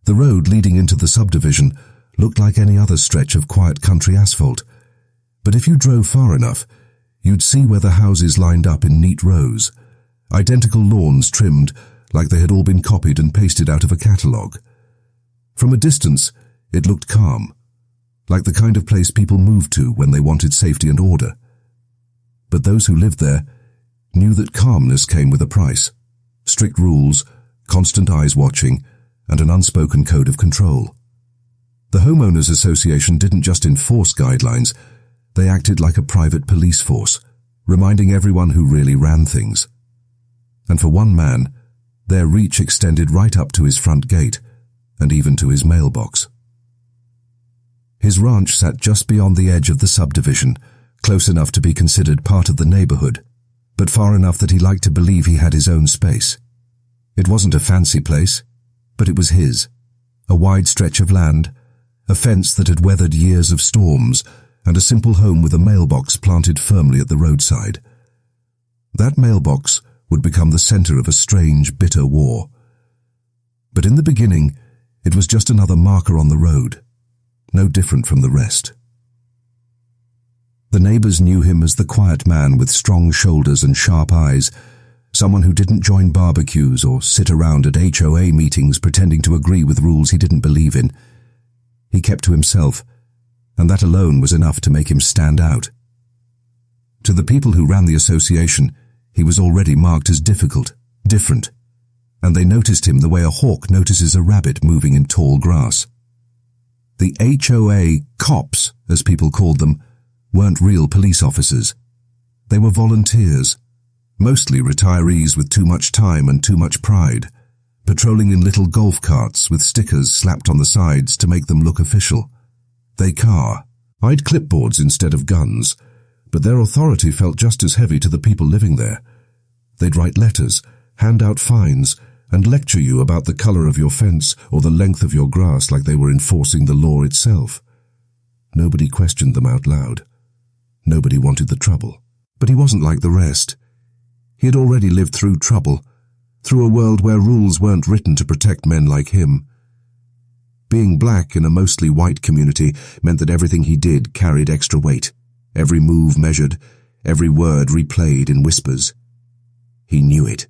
The road leading into the subdivision looked like any other stretch of quiet country asphalt, but if you drove far enough, you'd see where the houses lined up in neat rows, identical lawns trimmed like they had all been copied and pasted out of a catalogue. From a distance, it looked calm, like the kind of place people moved to when they wanted safety and order. But those who lived there knew that calmness came with a price: strict rules, constant eyes watching, and an unspoken code of control. The Homeowners Association didn't just enforce guidelines, they acted like a private police force, reminding everyone who really ran things. And for one man, their reach extended right up to his front gate, and even to his mailbox. His ranch sat just beyond the edge of the subdivision, close enough to be considered part of the neighborhood, but far enough that he liked to believe he had his own space. It wasn't a fancy place, but it was his. A wide stretch of land, a fence that had weathered years of storms, and a simple home with a mailbox planted firmly at the roadside. That mailbox would become the center of a strange, bitter war. But in the beginning, it was just another marker on the road, no different from the rest. The neighbors knew him as the quiet man with strong shoulders and sharp eyes, someone who didn't join barbecues or sit around at HOA meetings pretending to agree with rules he didn't believe in. He kept to himself, and that alone was enough to make him stand out. To the people who ran the association, he was already marked as difficult, different, and they noticed him the way a hawk notices a rabbit moving in tall grass. The HOA cops, as people called them, weren't real police officers. They were volunteers, mostly retirees with too much time and too much pride, patrolling in little golf carts with stickers slapped on the sides to make them look official. They eyed clipboards instead of guns, but their authority felt just as heavy to the people living there. They'd write letters, hand out fines, and lecture you about the color of your fence or the length of your grass like they were enforcing the law itself. Nobody questioned them out loud. Nobody wanted the trouble. But he wasn't like the rest. He had already lived through trouble, through a world where rules weren't written to protect men like him. Being black in a mostly white community meant that everything he did carried extra weight, every move measured, every word replayed in whispers. He knew it.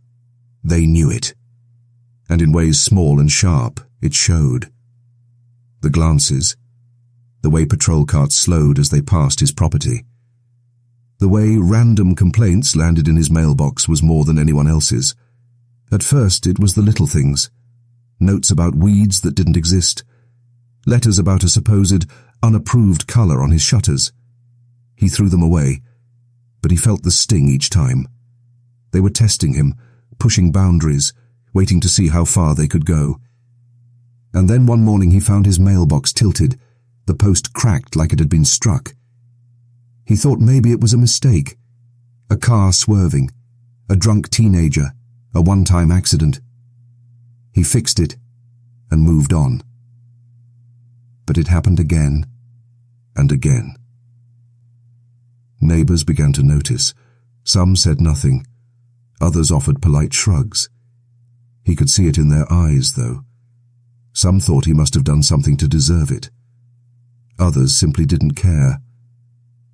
They knew it. And in ways small and sharp, it showed. The glances, the way patrol carts slowed as they passed his property. The way random complaints landed in his mailbox was more than anyone else's. At first, it was the little things. Notes about weeds that didn't exist. Letters about a supposed unapproved color on his shutters. He threw them away, but he felt the sting each time. They were testing him, pushing boundaries, waiting to see how far they could go. And then one morning he found his mailbox tilted, the post cracked like it had been struck. He thought maybe it was a mistake. A car swerving, a drunk teenager, a one-time accident. He fixed it and moved on. But it happened again and again. Neighbors began to notice. Some said nothing. Others offered polite shrugs. He could see it in their eyes, though. Some thought he must have done something to deserve it. Others simply didn't care.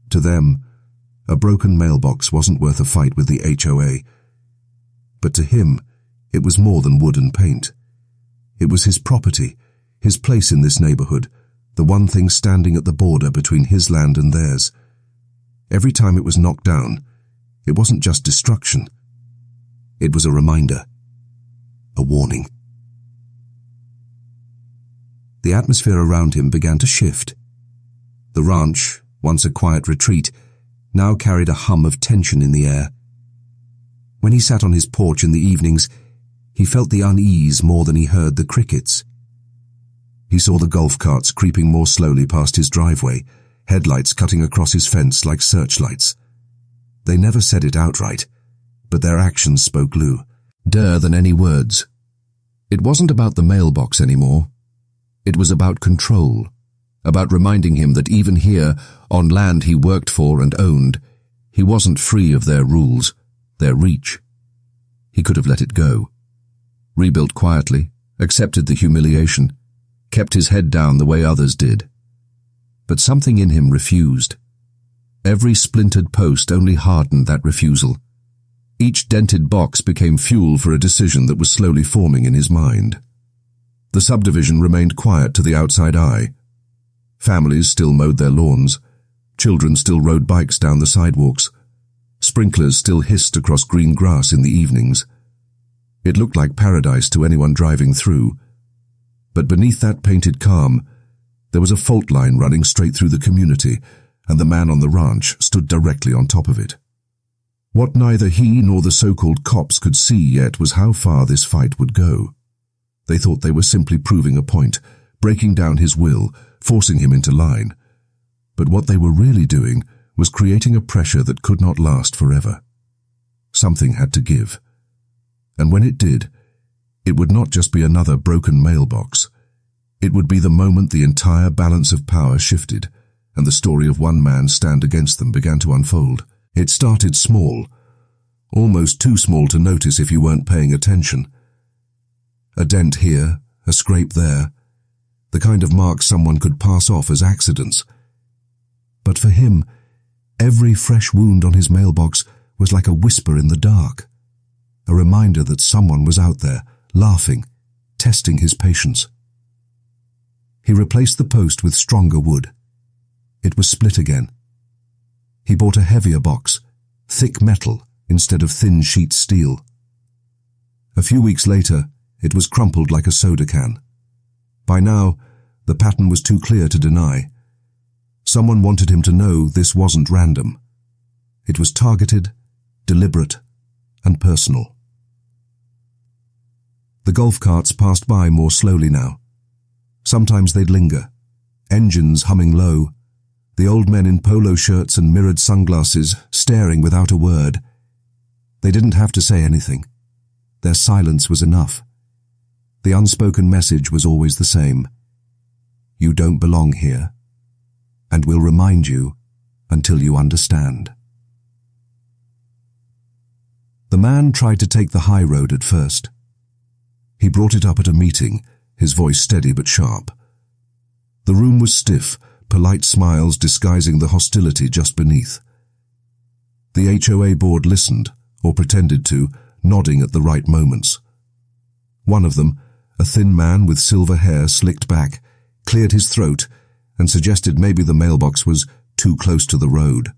To them, a broken mailbox wasn't worth a fight with the HOA. But to him, it was more than wood and paint. It was his property, his place in this neighborhood, the one thing standing at the border between his land and theirs. Every time it was knocked down, it wasn't just destruction. It was a reminder, a warning. The atmosphere around him began to shift. The ranch, once a quiet retreat, now carried a hum of tension in the air. When he sat on his porch in the evenings, he felt the unease more than he heard the crickets. He saw the golf carts creeping more slowly past his driveway, headlights cutting across his fence like searchlights. They never said it outright, but their actions spoke louder than any words. It wasn't about the mailbox anymore. It was about control, about reminding him that even here, on land he worked for and owned, he wasn't free of their rules, their reach. He could have let it go. Rebuilt quietly, accepted the humiliation, kept his head down the way others did. But something in him refused. Every splintered post only hardened that refusal. Each dented box became fuel for a decision that was slowly forming in his mind. The subdivision remained quiet to the outside eye. Families still mowed their lawns. Children still rode bikes down the sidewalks. Sprinklers still hissed across green grass in the evenings. It looked like paradise to anyone driving through. But beneath that painted calm, there was a fault line running straight through the community, and the man on the ranch stood directly on top of it. What neither he nor the so-called cops could see yet was how far this fight would go. They thought they were simply proving a point, breaking down his will, forcing him into line. But what they were really doing was creating a pressure that could not last forever. Something had to give. And when it did, it would not just be another broken mailbox. It would be the moment the entire balance of power shifted, and the story of one man's stand against them began to unfold. It started small, almost too small to notice if you weren't paying attention. A dent here, a scrape there, the kind of marks someone could pass off as accidents. But for him, every fresh wound on his mailbox was like a whisper in the dark, a reminder that someone was out there, laughing, testing his patience. He replaced the post with stronger wood. It was split again. He bought a heavier box, thick metal instead of thin sheet steel. A few weeks later, it was crumpled like a soda can. By now, the pattern was too clear to deny. Someone wanted him to know this wasn't random. It was targeted, deliberate, and personal. The golf carts passed by more slowly now. Sometimes they'd linger, engines humming low, the old men in polo shirts and mirrored sunglasses staring without a word. They didn't have to say anything. Their silence was enough. The unspoken message was always the same. You don't belong here, and we'll remind you until you understand. The man tried to take the high road at first. He brought it up at a meeting, his voice steady but sharp. The room was stiff, polite smiles disguising the hostility just beneath. The HOA board listened, or pretended to, nodding at the right moments. One of them, a thin man with silver hair slicked back, cleared his throat and suggested maybe the mailbox was too close to the road.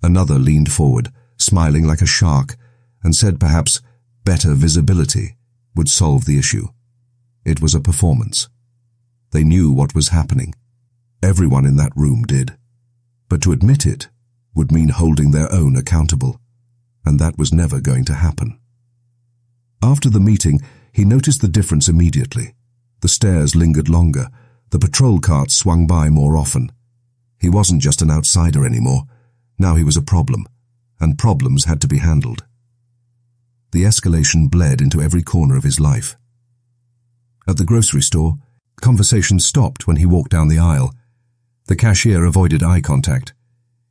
Another leaned forward, smiling like a shark, and said perhaps better visibility would solve the issue. It was a performance. They knew what was happening. Everyone in that room did. But to admit it would mean holding their own accountable, and that was never going to happen. After the meeting, he noticed the difference immediately. The stairs lingered longer, the patrol carts swung by more often. He wasn't just an outsider anymore. Now he was a problem, and problems had to be handled. The escalation bled into every corner of his life. At the grocery store, conversation stopped when he walked down the aisle. The cashier avoided eye contact.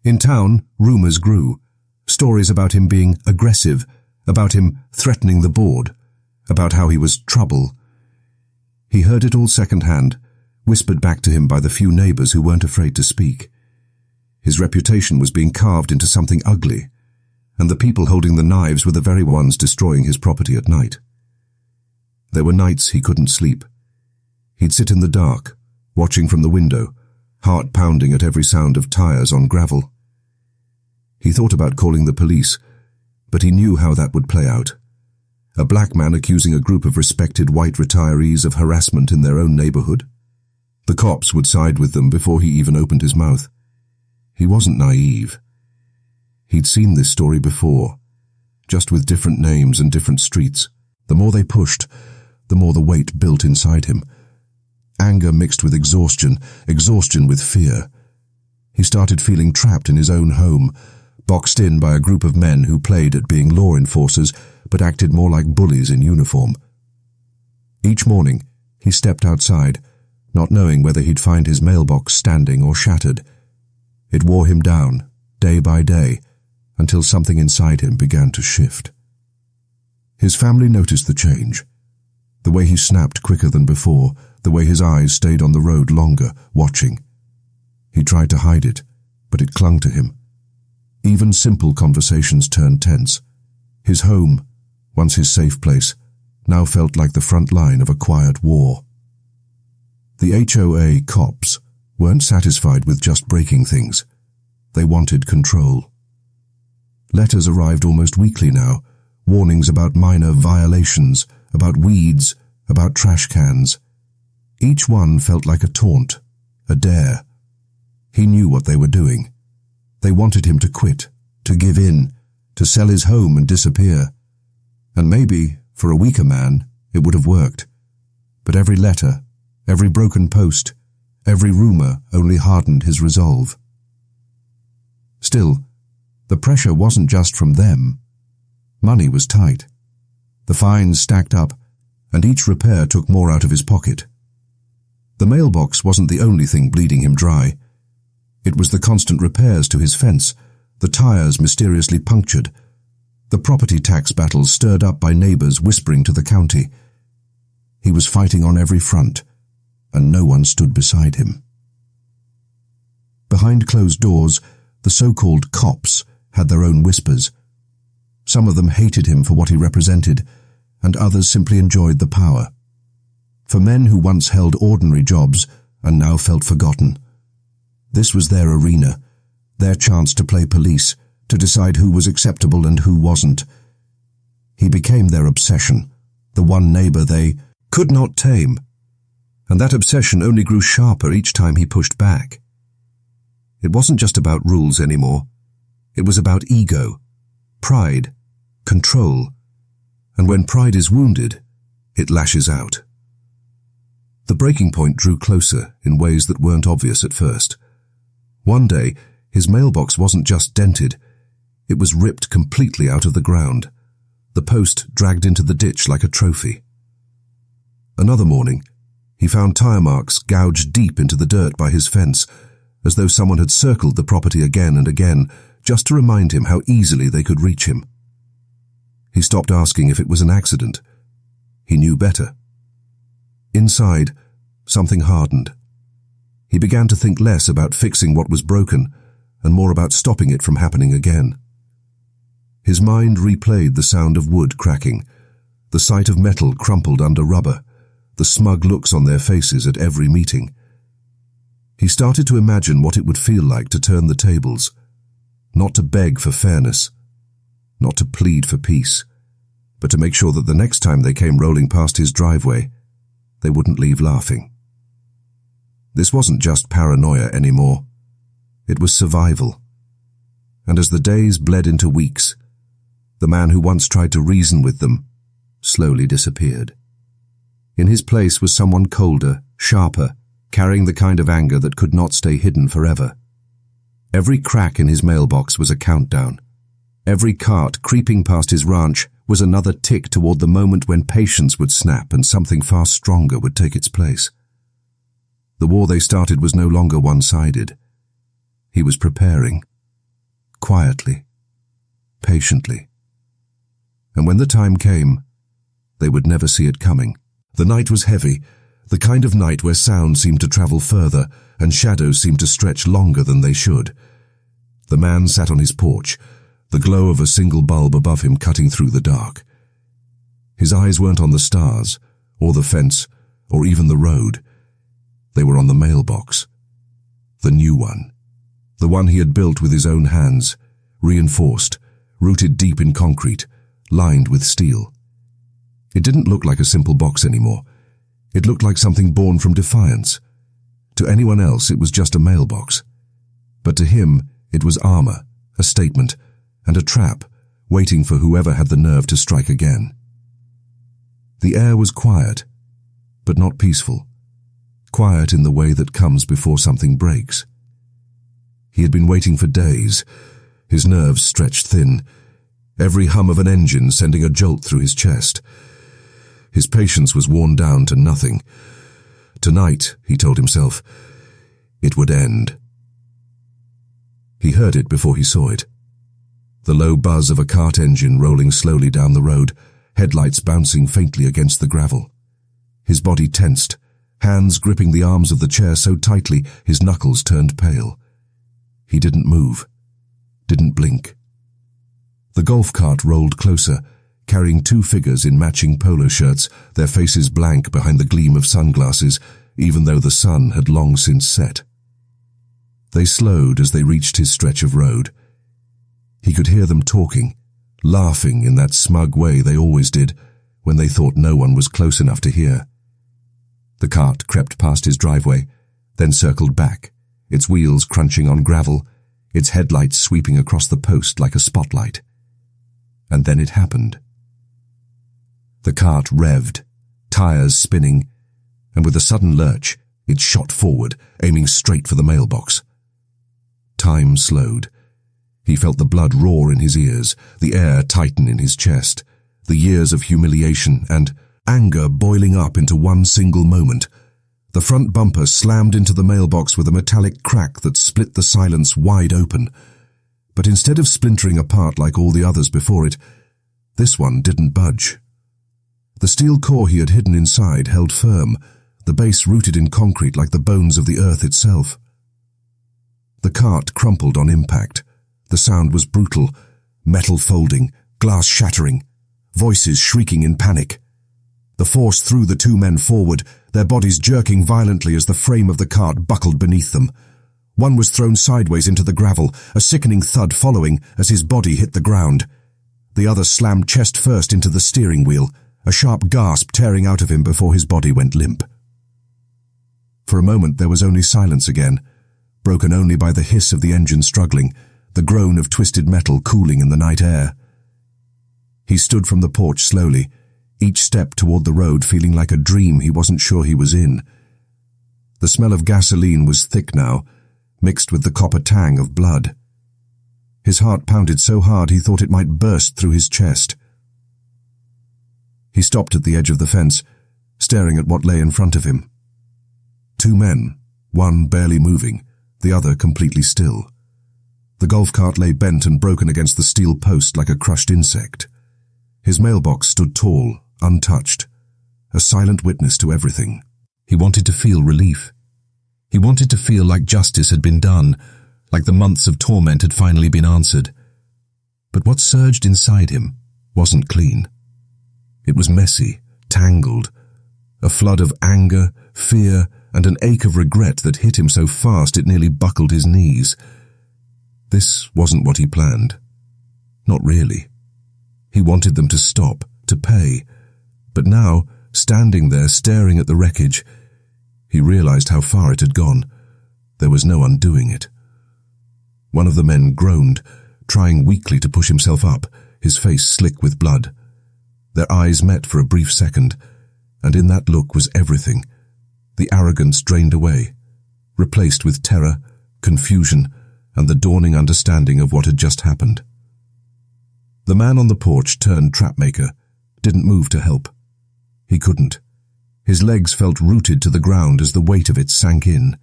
In town, rumors grew. Stories about him being aggressive, about him threatening the board, about how he was trouble. He heard it all secondhand, whispered back to him by the few neighbors who weren't afraid to speak. His reputation was being carved into something ugly, and the people holding the knives were the very ones destroying his property at night. There were nights he couldn't sleep. He'd sit in the dark, watching from the window, heart pounding at every sound of tires on gravel. He thought about calling the police, but he knew how that would play out. A black man accusing a group of respected white retirees of harassment in their own neighborhood. The cops would side with them before he even opened his mouth. He wasn't naive. He'd seen this story before, just with different names and different streets. The more they pushed, the more the weight built inside him. Anger mixed with exhaustion, exhaustion with fear. He started feeling trapped in his own home, boxed in by a group of men who played at being law enforcers but acted more like bullies in uniform. Each morning, he stepped outside, not knowing whether he'd find his mailbox standing or shattered. It wore him down, day by day, until something inside him began to shift. His family noticed the change. The way he snapped quicker than before, the way his eyes stayed on the road longer, watching. He tried to hide it, but it clung to him. Even simple conversations turned tense. His home, once his safe place, now felt like the front line of a quiet war. The HOA cops weren't satisfied with just breaking things. They wanted control. Letters arrived almost weekly now, warnings about minor violations, about weeds, about trash cans. Each one felt like a taunt, a dare. He knew what they were doing. They wanted him to quit, to give in, to sell his home and disappear. And maybe, for a weaker man, it would have worked. But every letter, every broken post, every rumor only hardened his resolve. Still, the pressure wasn't just from them. Money was tight. The fines stacked up, and each repair took more out of his pocket. The mailbox wasn't the only thing bleeding him dry. It was the constant repairs to his fence, the tires mysteriously punctured, the property tax battles stirred up by neighbors whispering to the county. He was fighting on every front, and no one stood beside him. Behind closed doors, the so-called cops had their own whispers. Some of them hated him for what he represented, and others simply enjoyed the power. For men who once held ordinary jobs and now felt forgotten, this was their arena, their chance to play police, to decide who was acceptable and who wasn't. He became their obsession, the one neighbor they could not tame, and that obsession only grew sharper each time he pushed back. It wasn't just about rules anymore. It was about ego, pride, control, and when pride is wounded, it lashes out. The breaking point drew closer in ways that weren't obvious at first. One day, his mailbox wasn't just dented, it was ripped completely out of the ground, the post dragged into the ditch like a trophy. Another morning, he found tire marks gouged deep into the dirt by his fence, as though someone had circled the property again and again, just to remind him how easily they could reach him. He stopped asking if it was an accident. He knew better. Inside, something hardened. He began to think less about fixing what was broken and more about stopping it from happening again. His mind replayed the sound of wood cracking, the sight of metal crumpled under rubber, the smug looks on their faces at every meeting. He started to imagine what it would feel like to turn the tables, not to beg for fairness, not to plead for peace, but to make sure that the next time they came rolling past his driveway, they wouldn't leave laughing. This wasn't just paranoia anymore. It was survival. And as the days bled into weeks, the man who once tried to reason with them slowly disappeared. In his place was someone colder, sharper, carrying the kind of anger that could not stay hidden forever. Every crack in his mailbox was a countdown. Every cart creeping past his ranch was another tick toward the moment when patience would snap and something far stronger would take its place. The war they started was no longer one-sided. He was preparing, quietly, patiently. And when the time came, they would never see it coming. The night was heavy, the kind of night where sound seemed to travel further and shadows seemed to stretch longer than they should. The man sat on his porch, the glow of a single bulb above him cutting through the dark. His eyes weren't on the stars, or the fence, or even the road. They were on the mailbox. The new one. The one he had built with his own hands, reinforced, rooted deep in concrete, lined with steel. It didn't look like a simple box anymore. It looked like something born from defiance. To anyone else, it was just a mailbox. But to him, it was armor, a statement, and a trap, waiting for whoever had the nerve to strike again. The air was quiet, but not peaceful. Quiet in the way that comes before something breaks. He had been waiting for days, his nerves stretched thin, every hum of an engine sending a jolt through his chest. His patience was worn down to nothing. Tonight, he told himself, it would end. He heard it before he saw it. The low buzz of a cart engine rolling slowly down the road, headlights bouncing faintly against the gravel. His body tensed, hands gripping the arms of the chair so tightly his knuckles turned pale. He didn't move, didn't blink. The golf cart rolled closer, carrying two figures in matching polo shirts, their faces blank behind the gleam of sunglasses, even though the sun had long since set. They slowed as they reached his stretch of road. He could hear them talking, laughing in that smug way they always did when they thought no one was close enough to hear. The cart crept past his driveway, then circled back, its wheels crunching on gravel, its headlights sweeping across the post like a spotlight. And then it happened. The cart revved, tires spinning, and with a sudden lurch, it shot forward, aiming straight for the mailbox. Time slowed. He felt the blood roar in his ears, the air tighten in his chest, the years of humiliation and anger boiling up into one single moment. The front bumper slammed into the mailbox with a metallic crack that split the silence wide open. But instead of splintering apart like all the others before it, this one didn't budge. The steel core he had hidden inside held firm, the base rooted in concrete like the bones of the earth itself. The cart crumpled on impact. The sound was brutal, metal folding, glass shattering, voices shrieking in panic. The force threw the two men forward, their bodies jerking violently as the frame of the cart buckled beneath them. One was thrown sideways into the gravel, a sickening thud following as his body hit the ground. The other slammed chest first into the steering wheel, a sharp gasp tearing out of him before his body went limp. For a moment there was only silence again, broken only by the hiss of the engine struggling, the groan of twisted metal cooling in the night air. He stood from the porch slowly, each step toward the road feeling like a dream he wasn't sure he was in. The smell of gasoline was thick now, mixed with the copper tang of blood. His heart pounded so hard he thought it might burst through his chest. He stopped at the edge of the fence, staring at what lay in front of him. Two men, one barely moving, the other completely still. The golf cart lay bent and broken against the steel post like a crushed insect. His mailbox stood tall, untouched, a silent witness to everything. He wanted to feel relief. He wanted to feel like justice had been done, like the months of torment had finally been answered. But what surged inside him wasn't clean. It was messy, tangled, a flood of anger, fear, and an ache of regret that hit him so fast it nearly buckled his knees. This wasn't what he planned. Not really. He wanted them to stop, to pay. But now, standing there staring at the wreckage, he realized how far it had gone. There was no undoing it. One of the men groaned, trying weakly to push himself up, his face slick with blood. Their eyes met for a brief second, and in that look was everything. The arrogance drained away, replaced with terror, confusion, and the dawning understanding of what had just happened. The man on the porch turned trapmaker, didn't move to help. He couldn't. His legs felt rooted to the ground as the weight of it sank in.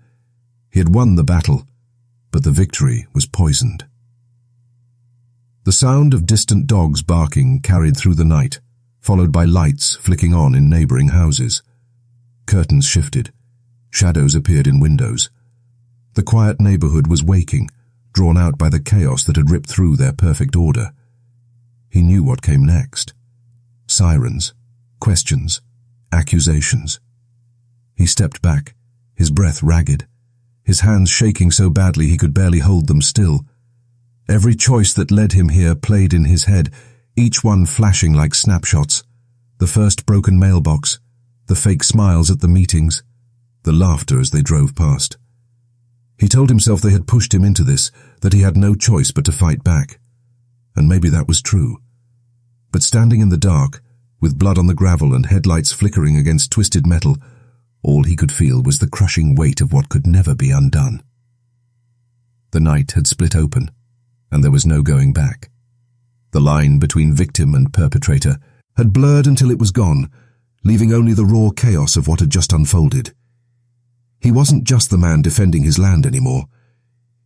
He had won the battle, but the victory was poisoned. The sound of distant dogs barking carried through the night, followed by lights flicking on in neighboring houses. Curtains shifted. Shadows appeared in windows. The quiet neighborhood was waking, drawn out by the chaos that had ripped through their perfect order. He knew what came next. Sirens, questions, accusations. He stepped back, his breath ragged, his hands shaking so badly he could barely hold them still. Every choice that led him here played in his head, each one flashing like snapshots. The first broken mailbox, the fake smiles at the meetings, the laughter as they drove past. He told himself they had pushed him into this, that he had no choice but to fight back. And maybe that was true. But standing in the dark, with blood on the gravel and headlights flickering against twisted metal, all he could feel was the crushing weight of what could never be undone. The night had split open, and there was no going back. The line between victim and perpetrator had blurred until it was gone, leaving only the raw chaos of what had just unfolded. He wasn't just the man defending his land anymore.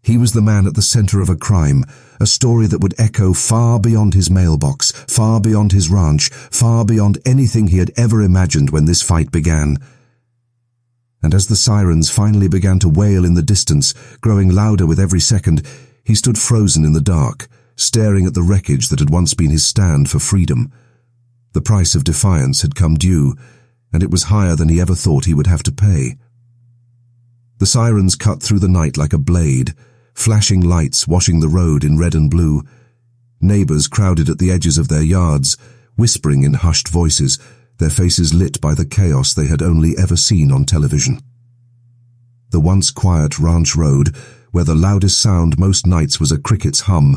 He was the man at the center of a crime, a story that would echo far beyond his mailbox, far beyond his ranch, far beyond anything he had ever imagined when this fight began. And as the sirens finally began to wail in the distance, growing louder with every second, he stood frozen in the dark, staring at the wreckage that had once been his stand for freedom. The price of defiance had come due, and it was higher than he ever thought he would have to pay. The sirens cut through the night like a blade, flashing lights washing the road in red and blue. Neighbors crowded at the edges of their yards, whispering in hushed voices, their faces lit by the chaos they had only ever seen on television. The once quiet ranch road, where the loudest sound most nights was a cricket's hum,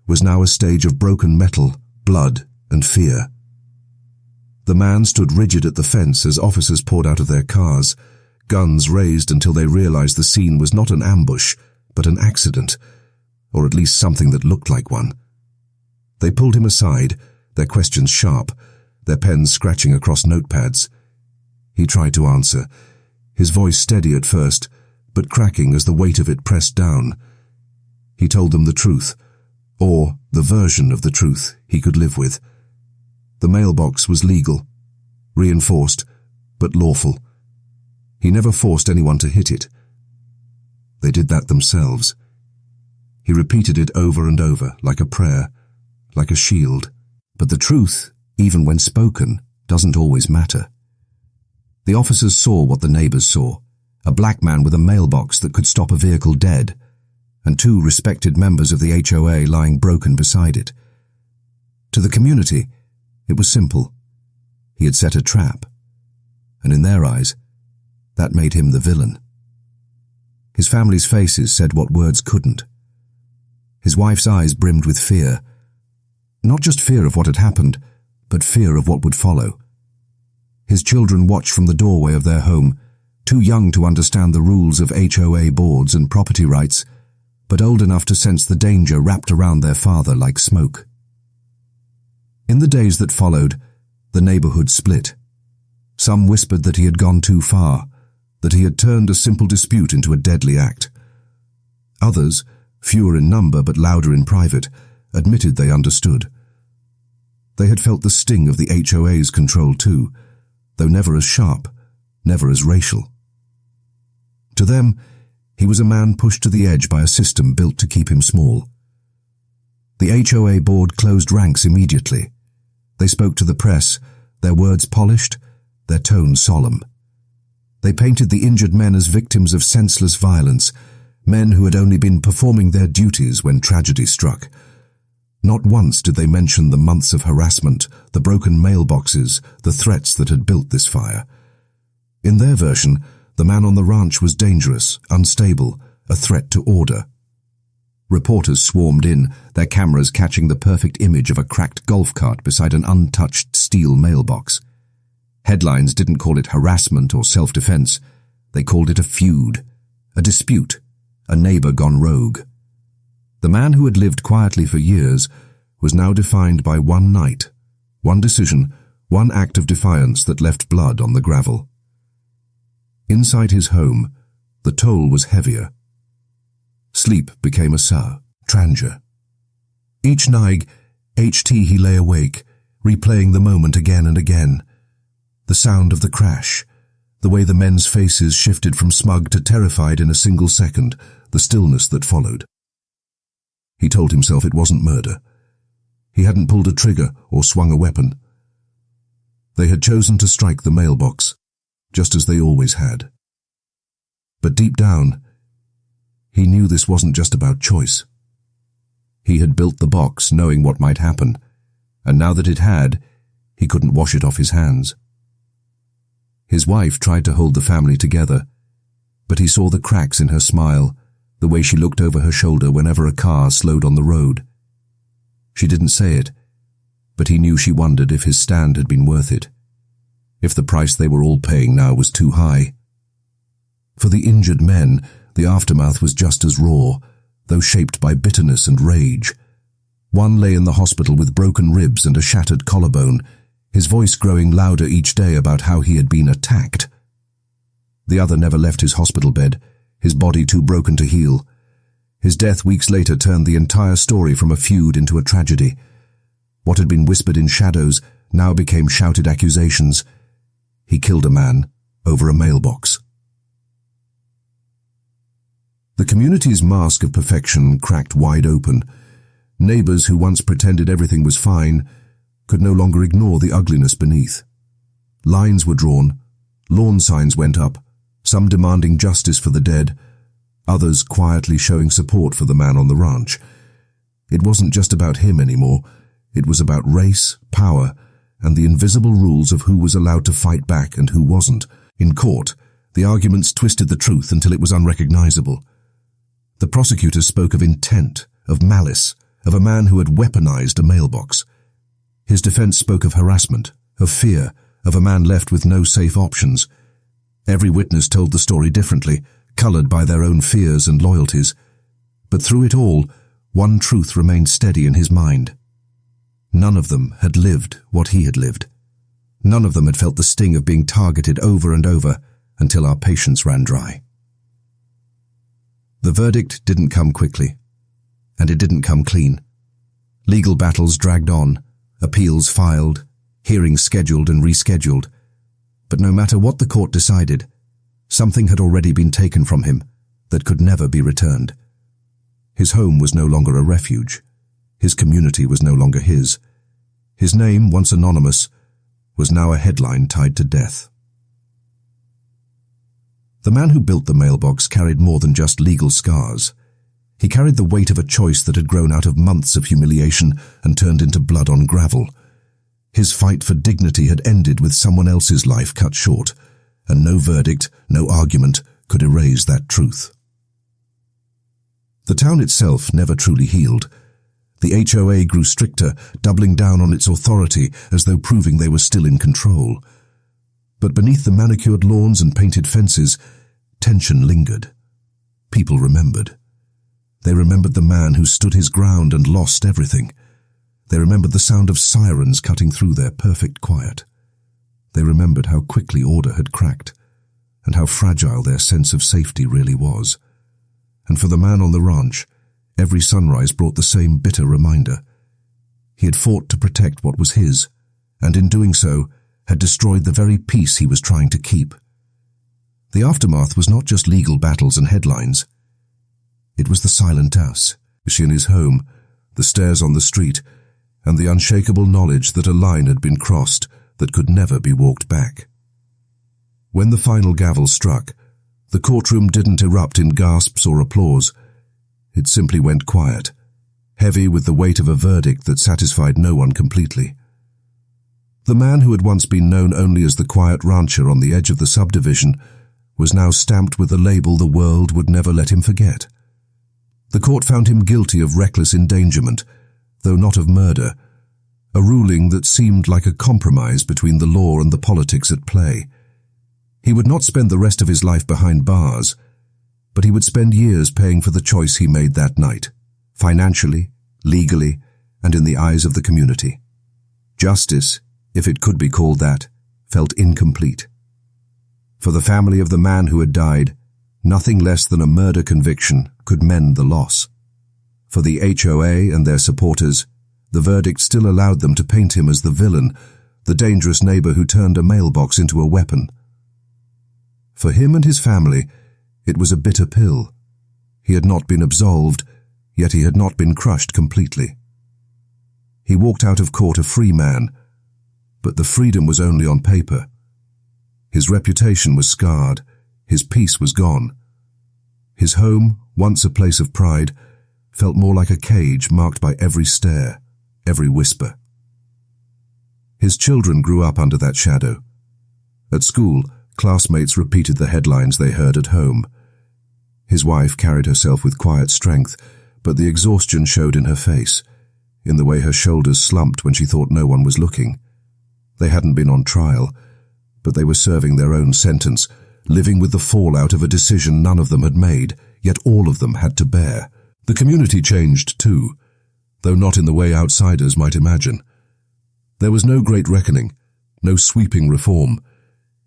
was now a stage of broken metal, blood, and fear. The man stood rigid at the fence as officers poured out of their cars, guns raised until they realized the scene was not an ambush, but an accident, or at least something that looked like one. They pulled him aside, their questions sharp, their pens scratching across notepads. He tried to answer, his voice steady at first, but cracking as the weight of it pressed down. He told them the truth, or the version of the truth he could live with. The mailbox was legal, reinforced, but lawful. He never forced anyone to hit it. They did that themselves. He repeated it over and over, like a prayer, like a shield. But the truth, even when spoken, doesn't always matter. The officers saw what the neighbors saw, a black man with a mailbox that could stop a vehicle dead, and two respected members of the HOA lying broken beside it. To the community, it was simple. He had set a trap, and in their eyes, that made him the villain. His family's faces said what words couldn't. His wife's eyes brimmed with fear. Not just fear of what had happened, but fear of what would follow. His children watched from the doorway of their home, too young to understand the rules of HOA boards and property rights, but old enough to sense the danger wrapped around their father like smoke. In the days that followed, the neighborhood split. Some whispered that he had gone too far, that he had turned a simple dispute into a deadly act. Others, fewer in number but louder in private, admitted they understood. They had felt the sting of the HOA's control too, though never as sharp, never as racial. To them, he was a man pushed to the edge by a system built to keep him small. The HOA board closed ranks immediately. They spoke to the press, their words polished, their tone solemn. They painted the injured men as victims of senseless violence, men who had only been performing their duties when tragedy struck. Not once did they mention the months of harassment, the broken mailboxes, the threats that had built this fire. In their version, the man on the ranch was dangerous, unstable, a threat to order. Reporters swarmed in, their cameras catching the perfect image of a cracked golf cart beside an untouched steel mailbox. Headlines didn't call it harassment or self-defense. They called it a feud, a dispute, a neighbor gone rogue. The man who had lived quietly for years was now defined by one night, one decision, one act of defiance that left blood on the gravel. Inside his home, the toll was heavier. Sleep became a trangia. Each night, he lay awake, replaying the moment again and again. The sound of the crash, the way the men's faces shifted from smug to terrified in a single second, the stillness that followed. He told himself it wasn't murder. He hadn't pulled a trigger or swung a weapon. They had chosen to strike the mailbox, just as they always had. But deep down, he knew this wasn't just about choice. He had built the box knowing what might happen, and now that it had, he couldn't wash it off his hands. His wife tried to hold the family together, but he saw the cracks in her smile, the way she looked over her shoulder whenever a car slowed on the road. She didn't say it, but he knew she wondered if his stand had been worth it, if the price they were all paying now was too high. For the injured men, the aftermath was just as raw, though shaped by bitterness and rage. One lay in the hospital with broken ribs and a shattered collarbone, his voice growing louder each day about how he had been attacked. The other never left his hospital bed, his body too broken to heal. His death weeks later turned the entire story from a feud into a tragedy. What had been whispered in shadows now became shouted accusations. He killed a man over a mailbox. The community's mask of perfection cracked wide open. Neighbors who once pretended everything was fine could no longer ignore the ugliness beneath. Lines were drawn, lawn signs went up, some demanding justice for the dead, others quietly showing support for the man on the ranch. It wasn't just about him anymore. It was about race, power, and the invisible rules of who was allowed to fight back and who wasn't. In court, the arguments twisted the truth until it was unrecognizable. The prosecutors spoke of intent, of malice, of a man who had weaponized a mailbox. His defense spoke of harassment, of fear, of a man left with no safe options. Every witness told the story differently, colored by their own fears and loyalties. But through it all, one truth remained steady in his mind. None of them had lived what he had lived. None of them had felt the sting of being targeted over and over until our patience ran dry. The verdict didn't come quickly, and it didn't come clean. Legal battles dragged on, appeals filed, hearings scheduled and rescheduled. But no matter what the court decided, something had already been taken from him that could never be returned. His home was no longer a refuge. His community was no longer his. His name, once anonymous, was now a headline tied to death. The man who built the mailbox carried more than just legal scars. He carried the weight of a choice that had grown out of months of humiliation and turned into blood on gravel. His fight for dignity had ended with someone else's life cut short, and no verdict, no argument could erase that truth. The town itself never truly healed. The HOA grew stricter, doubling down on its authority as though proving they were still in control. But beneath the manicured lawns and painted fences, tension lingered. People remembered. They remembered the man who stood his ground and lost everything. They remembered the sound of sirens cutting through their perfect quiet. They remembered how quickly order had cracked, and how fragile their sense of safety really was. And for the man on the ranch, every sunrise brought the same bitter reminder. He had fought to protect what was his, and in doing so, had destroyed the very peace he was trying to keep. The aftermath was not just legal battles and headlines. It was the silent house, in his home, the stairs on the street, and the unshakable knowledge that a line had been crossed that could never be walked back. When the final gavel struck, the courtroom didn't erupt in gasps or applause. It simply went quiet, heavy with the weight of a verdict that satisfied no one completely. The man who had once been known only as the quiet rancher on the edge of the subdivision was now stamped with a label the world would never let him forget. The court found him guilty of reckless endangerment, though not of murder, a ruling that seemed like a compromise between the law and the politics at play. He would not spend the rest of his life behind bars, but he would spend years paying for the choice he made that night, financially, legally, and in the eyes of the community. Justice, if it could be called that, felt incomplete. For the family of the man who had died, nothing less than a murder conviction could mend the loss. For the HOA and their supporters, the verdict still allowed them to paint him as the villain, the dangerous neighbor who turned a mailbox into a weapon. For him and his family, it was a bitter pill. He had not been absolved, yet he had not been crushed completely. He walked out of court a free man, but the freedom was only on paper. His reputation was scarred, his peace was gone. His home, once a place of pride, felt more like a cage marked by every stare, every whisper. His children grew up under that shadow. At school, classmates repeated the headlines they heard at home. His wife carried herself with quiet strength, but the exhaustion showed in her face, in the way her shoulders slumped when she thought no one was looking. They hadn't been on trial, but they were serving their own sentence, living with the fallout of a decision none of them had made, yet all of them had to bear. The community changed too, though not in the way outsiders might imagine. There was no great reckoning, no sweeping reform.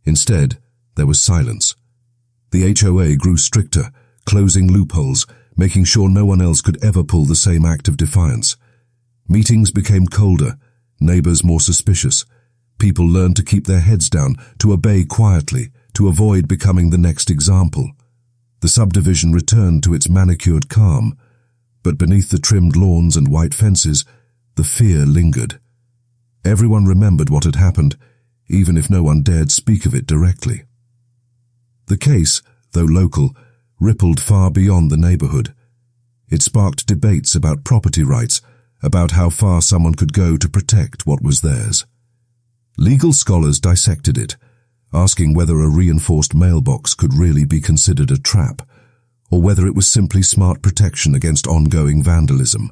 Instead, there was silence. The HOA grew stricter, closing loopholes, making sure no one else could ever pull the same act of defiance. Meetings became colder, neighbors more suspicious. People learned to keep their heads down, to obey quietly, to avoid becoming the next example. The subdivision returned to its manicured calm, but beneath the trimmed lawns and white fences, the fear lingered. Everyone remembered what had happened, even if no one dared speak of it directly. The case, though local, rippled far beyond the neighborhood. It sparked debates about property rights, about how far someone could go to protect what was theirs. Legal scholars dissected it, asking whether a reinforced mailbox could really be considered a trap, or whether it was simply smart protection against ongoing vandalism.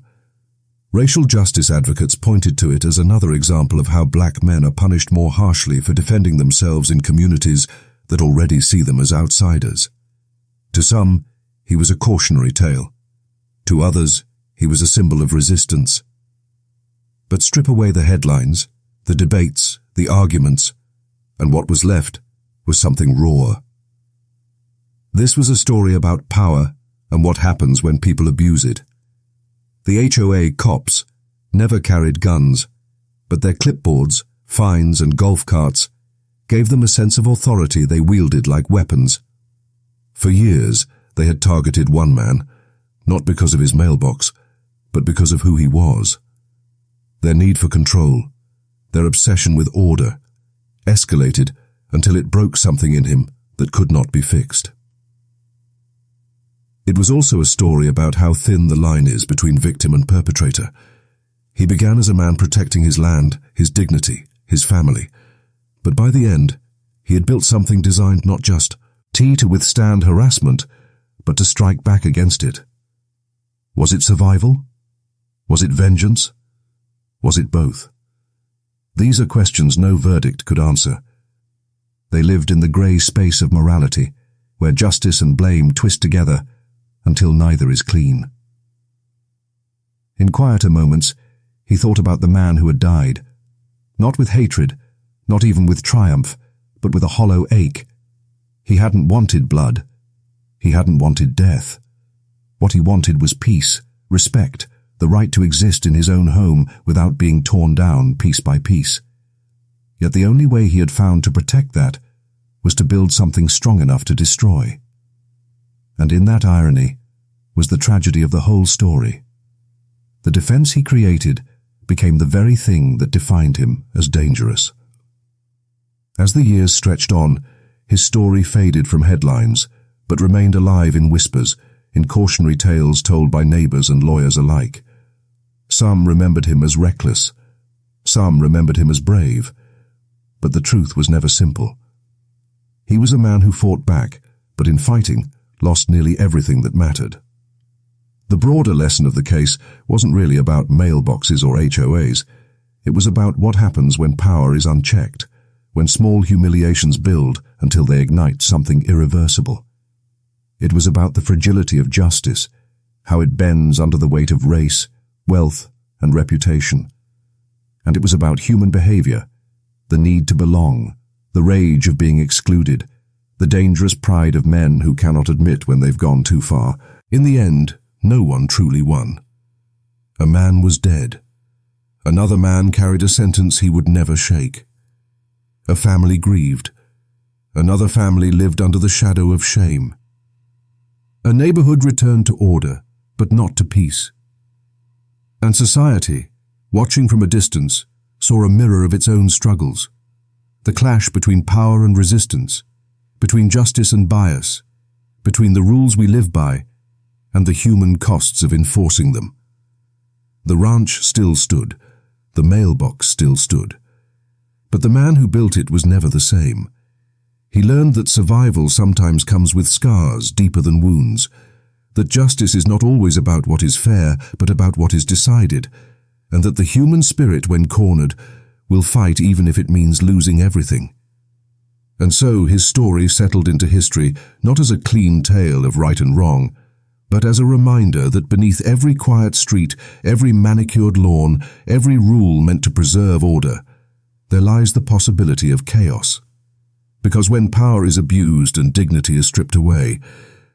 Racial justice advocates pointed to it as another example of how black men are punished more harshly for defending themselves in communities that already see them as outsiders. To some, he was a cautionary tale. To others, he was a symbol of resistance. But strip away the headlines, the debates, the arguments, and what was left was something raw. This was a story about power and what happens when people abuse it. The HOA cops never carried guns, but their clipboards, fines, and golf carts gave them a sense of authority they wielded like weapons. For years, they had targeted one man, not because of his mailbox, but because of who he was. Their need for control, their obsession with order, escalated until it broke something in him that could not be fixed. It was also a story about how thin the line is between victim and perpetrator. He began as a man protecting his land, his dignity, his family. But by the end, he had built something designed not just to withstand harassment, but to strike back against it. Was it survival? Was it vengeance? Was it both? These are questions no verdict could answer. They lived in the grey space of morality, where justice and blame twist together until neither is clean. In quieter moments, he thought about the man who had died, not with hatred, not even with triumph, but with a hollow ache. He hadn't wanted blood. He hadn't wanted death. What he wanted was peace, respect, the right to exist in his own home without being torn down piece by piece. Yet the only way he had found to protect that was to build something strong enough to destroy. And in that irony was the tragedy of the whole story. The defense he created became the very thing that defined him as dangerous. As the years stretched on, his story faded from headlines, but remained alive in whispers, in cautionary tales told by neighbors and lawyers alike. Some remembered him as reckless. Some remembered him as brave. But the truth was never simple. He was a man who fought back, but in fighting, lost nearly everything that mattered. The broader lesson of the case wasn't really about mailboxes or HOAs. It was about what happens when power is unchecked, when small humiliations build until they ignite something irreversible. It was about the fragility of justice, how it bends under the weight of race, wealth, and reputation. And it was about human behavior, the need to belong, the rage of being excluded, the dangerous pride of men who cannot admit when they've gone too far. In the end, no one truly won. A man was dead. Another man carried a sentence he would never shake. A family grieved. Another family lived under the shadow of shame. A neighborhood returned to order, but not to peace. And society, watching from a distance, saw a mirror of its own struggles. The clash between power and resistance, between justice and bias, between the rules we live by and the human costs of enforcing them. The ranch still stood. The mailbox still stood. But the man who built it was never the same. He learned that survival sometimes comes with scars deeper than wounds, that justice is not always about what is fair, but about what is decided, and that the human spirit, when cornered, will fight even if it means losing everything. And so his story settled into history not as a clean tale of right and wrong, but as a reminder that beneath every quiet street, every manicured lawn, every rule meant to preserve order, there lies the possibility of chaos. Because when power is abused and dignity is stripped away,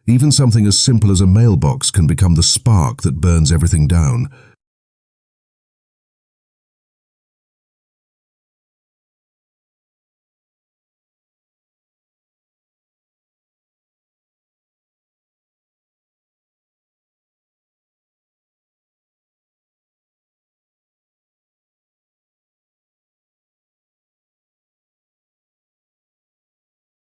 even something as simple as a mailbox can become the spark that burns everything down.